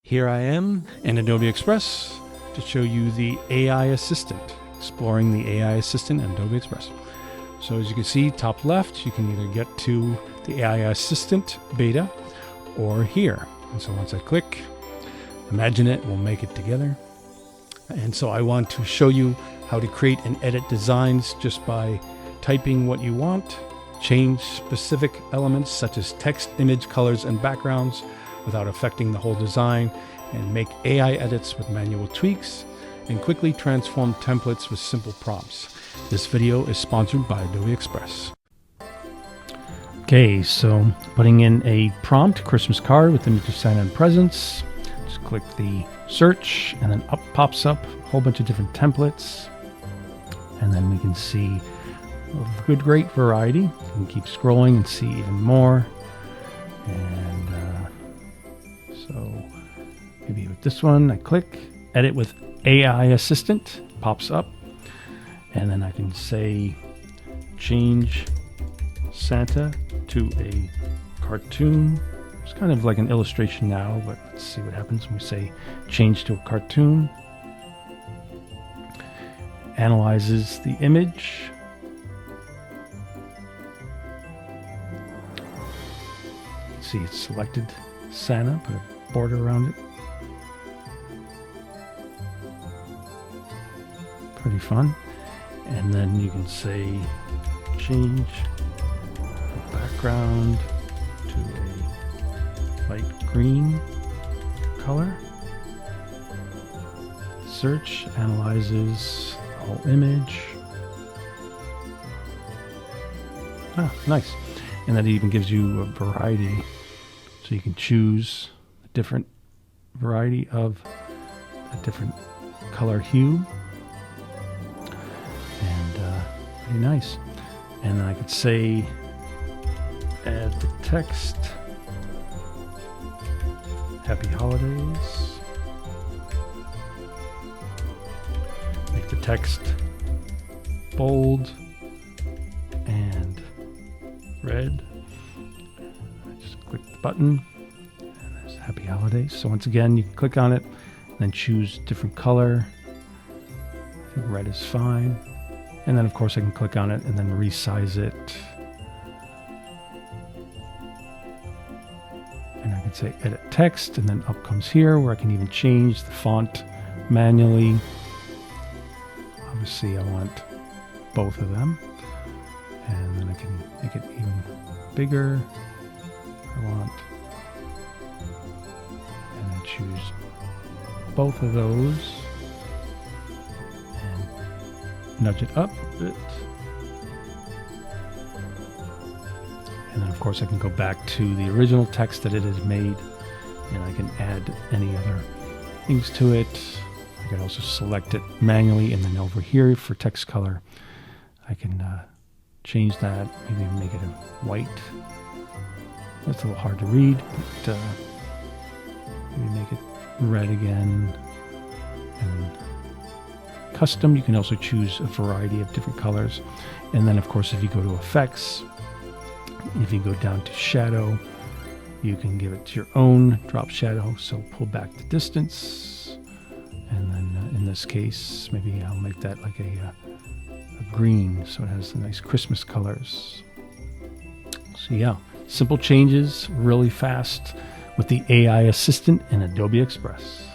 Here I am in Adobe Express to show you the AI Assistant, exploring the AI Assistant in Adobe Express. So as you can see, top left, you can either get to the AI Assistant beta or here. And so once I click, imagine it, we'll make it together. And so I want to show you how to create and edit designs just by typing what you want, change specific elements such as text, image, colors, and backgrounds without affecting the whole design, and make AI edits with manual tweaks, and quickly transform templates with simple prompts. This video is sponsored by Adobe Express. Okay, so putting in a prompt, Christmas card with image of Santa and presents. Just click the search, and then up pops up a whole bunch of different templates. And then we can see a great variety. You can keep scrolling and see even more. And so maybe with this one, I click edit with AI Assistant, pops up, and then I can say change Santa to a cartoon. It's kind of like an illustration now, but let's see what happens when we say change to a cartoon. Analyzes the image. See, it's selected Santa, put a border around it. Pretty fun. And then you can say change the background to a light green color. Search analyzes the whole image. Ah, nice. And that even gives you a variety, so you can choose a different variety of a different color hue, and pretty nice. And I could say add the text, happy holidays, make the text bold and red. I just click the button, and there's happy holidays. So once again, you can click on it and then choose different color. I think red is fine. And then of course I can click on it and then resize it. And I can say edit text, and then up comes here where I can even change the font manually. Obviously I want both of them. And then I can make it even bigger if I want. And then choose both of those and nudge it up a bit. And then of course I can go back to the original text that it has made, and I can add any other things to it. I can also select it manually, and then over here for text color I can change that, maybe make it a white. That's a little hard to read, but maybe make it red again. And custom, you can also choose a variety of different colors. And then of course if you go to effects, if you go down to shadow, you can give it your own drop shadow. So pull back the distance, and then in this case maybe I'll make that like a green, so it has the nice Christmas colors. So yeah, simple changes, really fast with the AI Assistant in Adobe Express.